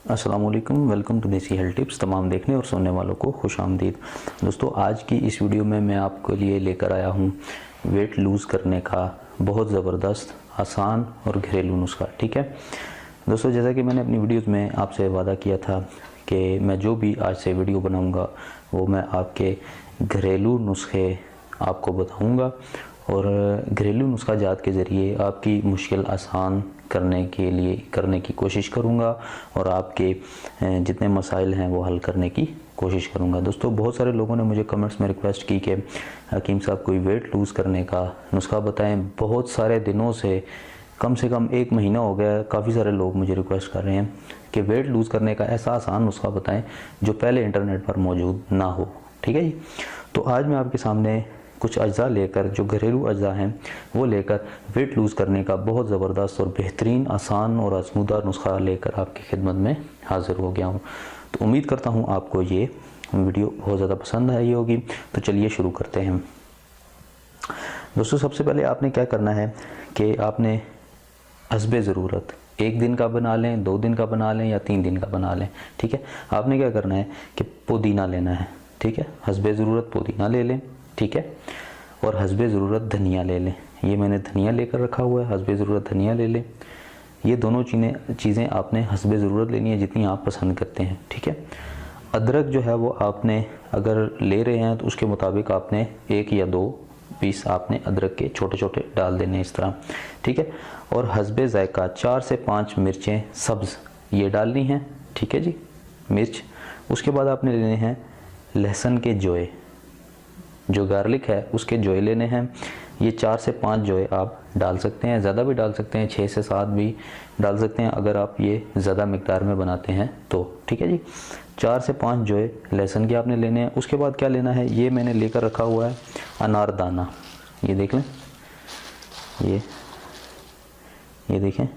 अस्सलाम वालेकुम, welcome to देसी हेल्थ टिप्स। तमाम देखने और सुनने वालों को खुश आमदीद। दोस्तों, आज की इस वीडियो में मैं आपके लिए लेकर आया हूँ वेट लूज़ करने का बहुत ज़बरदस्त, आसान और घरेलू नुस्खा। ठीक है दोस्तों, जैसा कि मैंने अपनी वीडियोज़ में आपसे वादा किया था कि मैं जो भी आज से वीडियो बनाऊँगा वो मैं आपके घरेलू नुस्खे आपको बताऊँगा और घरेलू नुस्खा जात के ज़रिए आपकी मुश्किल आसान करने की कोशिश करूँगा और आपके जितने मसाइल हैं वो हल करने की कोशिश करूँगा। दोस्तों, बहुत सारे लोगों ने मुझे कमेंट्स में रिक्वेस्ट की कि हकीम साहब कोई वेट लूज़ करने का नुस्खा बताएं। बहुत सारे दिनों से कम 1 महीना हो गया, काफ़ी सारे लोग मुझे रिक्वेस्ट कर रहे हैं कि वेट लूज़ करने का ऐसा आसान नुस्खा बताएं जो पहले इंटरनेट पर मौजूद ना हो। ठीक है जी, तो आज मैं आपके सामने कुछ अज्जा लेकर, जो घरेलू अज्जा हैं वो लेकर वेट लूज़ करने का बहुत ज़बरदस्त और बेहतरीन, आसान और आजमूदा नुस्खा लेकर आपकी खिदमत में हाज़िर हो गया हूँ। तो उम्मीद करता हूँ आपको ये वीडियो बहुत ज़्यादा पसंद आई होगी। तो चलिए शुरू करते हैं। दोस्तों, सबसे पहले आपने क्या करना है कि आपने हस्बे ज़रूरत 1 दिन का बना लें, 2 दिन का बना लें या 3 दिन का बना लें। ठीक है, आपने क्या करना है कि पुदीना लेना है। ठीक है, हस्बे ज़रूरत पुदीना ले लें। ठीक है, और हस्बे ज़रूरत धनिया ले लें। ये मैंने धनिया लेकर रखा हुआ है, हस्बे ज़रूरत धनिया ले लें। ये दोनों चीज़ें आपने हस्बे ज़रूरत लेनी है जितनी आप पसंद करते हैं। ठीक है, अदरक जो है वो आपने अगर ले रहे हैं तो उसके मुताबिक आपने 1 या 2 पीस आपने अदरक के छोटे छोटे डाल देने इस तरह। ठीक है, और हस्बे ज़ायका 4 से 5 मिर्चें सब्ज़ ये डालनी हैं। ठीक है जी, मिर्च। उसके बाद आपने लेने हैं लहसुन के जोए, जो गार्लिक है उसके जोए लेने हैं। ये 4 से 5 जोए आप डाल सकते हैं, ज़्यादा भी डाल सकते हैं, 6 से 7 भी डाल सकते हैं अगर आप ये ज़्यादा मिकदार में बनाते हैं तो। ठीक है जी, 4 से 5 जोए लहसुन के आपने लेने हैं। उसके बाद क्या लेना है, ये मैंने लेकर रखा हुआ है अनारदाना। ये देख लें, ये देखें,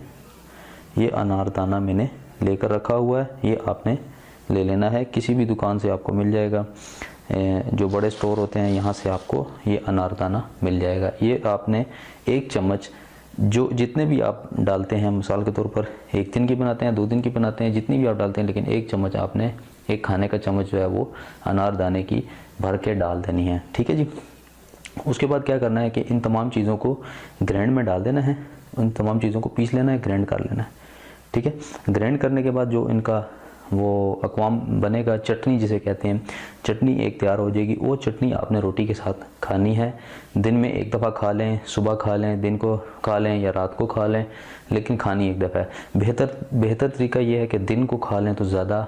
ये अनारदाना मैंने लेकर रखा हुआ है। ये आपने ले लेना है, किसी भी दुकान से आपको मिल जाएगा, जो बड़े स्टोर होते हैं यहाँ से आपको ये अनारदाना मिल जाएगा। ये आपने 1 चम्मच, जो जितने भी आप डालते हैं, मिसाल के तौर पर 1 दिन की बनाते हैं, 2 दिन की बनाते हैं, जितनी भी आप डालते हैं, लेकिन 1 चम्मच आपने, 1 खाने का चम्मच जो है वो अनारदाने की भर के डाल देनी है। ठीक है जी, उसके बाद क्या करना है कि इन तमाम चीज़ों को ग्राइंड में डाल देना है, उन तमाम चीज़ों को पीस लेना है, ग्राइंड कर लेना है। ठीक है, ग्राइंड करने के बाद जो इनका वो अक़वाम बनेगा, चटनी जिसे कहते हैं, चटनी एक तैयार हो जाएगी। वो चटनी आपने रोटी के साथ खानी है। दिन में 1 दफ़ा खा लें, सुबह खा लें, दिन को खा लें या रात को खा लें, लेकिन खानी 1 दफ़ा है। बेहतर तरीका ये है कि दिन को खा लें तो ज़्यादा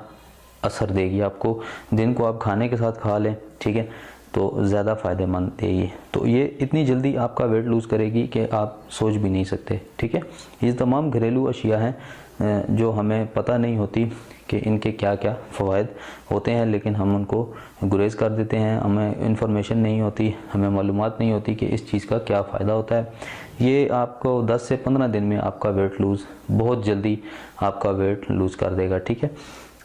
असर देगी आपको। दिन को आप खाने के साथ खा लें, ठीक है, तो ज़्यादा फ़ायदेमंद देगी। तो ये इतनी जल्दी आपका वेट लूज़ करेगी कि आप सोच भी नहीं सकते। ठीक है, ये तमाम घरेलू अशिया हैं जो हमें पता नहीं होती कि इनके क्या क्या फ़वाइद होते हैं, लेकिन हम उनको गुरेज कर देते हैं। हमें इन्फॉर्मेशन नहीं होती, हमें मालूमात नहीं होती कि इस चीज़ का क्या फ़ायदा होता है। ये आपको 10 से 15 दिन में आपका वेट लूज़, बहुत जल्दी आपका वेट लूज़ कर देगा। ठीक है,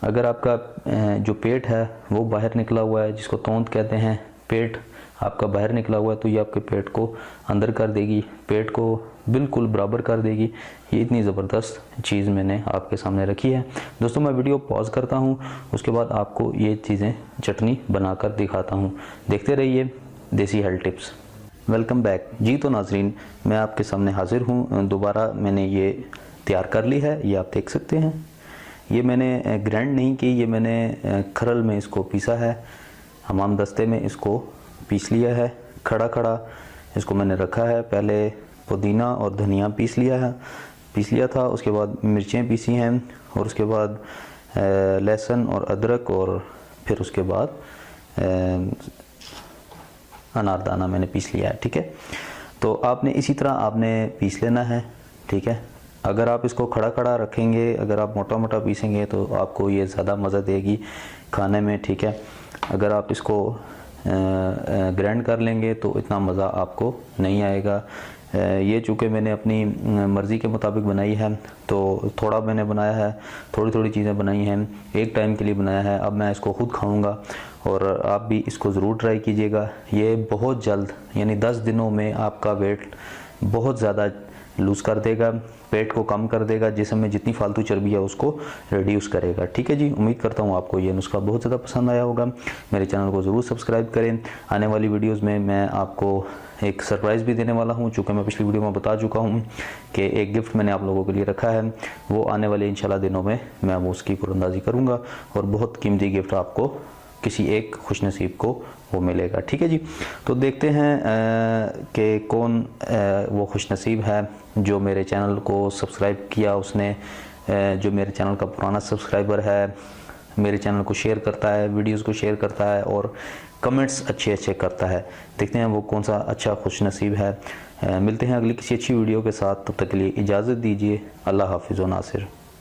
अगर आपका जो पेट है वो बाहर निकला हुआ है, जिसको तौंद कहते हैं, पेट आपका बाहर निकला हुआ है, तो ये आपके पेट को अंदर कर देगी, पेट को बिल्कुल बराबर कर देगी। ये इतनी ज़बरदस्त चीज़ मैंने आपके सामने रखी है। दोस्तों, मैं वीडियो पॉज करता हूँ, उसके बाद आपको ये चीज़ें चटनी बनाकर दिखाता हूँ। देखते रहिए देसी हेल्थ टिप्स। वेलकम बैक जी। तो नाजरीन, मैं आपके सामने हाजिर हूँ दोबारा। मैंने ये तैयार कर ली है, ये आप देख सकते हैं। ये मैंने ग्राइंड नहीं की, ये मैंने खरल में इसको पीसा है, हमाम दस्ते में इसको पीस लिया है। खड़ा खड़ा इसको मैंने रखा है। पहले पुदीना और धनिया पीस लिया था, उसके बाद मिर्चें पीसी हैं, और उसके बाद लहसुन और अदरक, और फिर उसके बाद अनारदाना मैंने पीस लिया है। ठीक है, तो आपने इसी तरह आपने पीस लेना है। ठीक है, अगर आप इसको खड़ा खड़ा रखेंगे, अगर आप मोटा मोटा पीसेंगे तो आपको ये ज़्यादा मज़ा देगी खाने में। ठीक है, अगर आप इसको ग्राइंड कर लेंगे तो इतना मज़ा आपको नहीं आएगा। ये चूँकि मैंने अपनी मर्ज़ी के मुताबिक बनाई है, तो थोड़ा मैंने बनाया है, थोड़ी थोड़ी चीज़ें बनाई हैं, 1 टाइम के लिए बनाया है। अब मैं इसको ख़ुद खाऊंगा और आप भी इसको ज़रूर ट्राई कीजिएगा। ये बहुत जल्द, यानी 10 दिनों में आपका वेट बहुत ज़्यादा लूज़ कर देगा, पेट को कम कर देगा, जिस्म में जितनी फालतू चर्बी है उसको रिड्यूस करेगा। ठीक है जी, उम्मीद करता हूँ आपको ये नुस्खा बहुत ज़्यादा पसंद आया होगा। मेरे चैनल को ज़रूर सब्सक्राइब करें। आने वाली वीडियोज़ में मैं आपको एक सरप्राइज़ भी देने वाला हूँ, चूँकि मैं पिछली वीडियो में बता चुका हूँ कि एक गिफ्ट मैंने आप लोगों के लिए रखा है, वो आने वाले इंशाल्लाह दिनों में मैं वो उसकी पुरंदाजी करूँगा और बहुत कीमती गिफ्ट आपको किसी एक खुशनसीब को वो मिलेगा। ठीक है जी, तो देखते हैं कि कौन वो खुशनसीब है जो मेरे चैनल को सब्सक्राइब किया उसने, जो मेरे चैनल का पुराना सब्सक्राइबर है, मेरे चैनल को शेयर करता है, वीडियोस को शेयर करता है और कमेंट्स अच्छे करता है। देखते हैं वो कौन सा अच्छा खुशनसीब है। मिलते हैं अगली किसी अच्छी वीडियो के साथ, तब तक के लिए इजाज़त दीजिए। अल्लाह हाफिज़ व नासिर।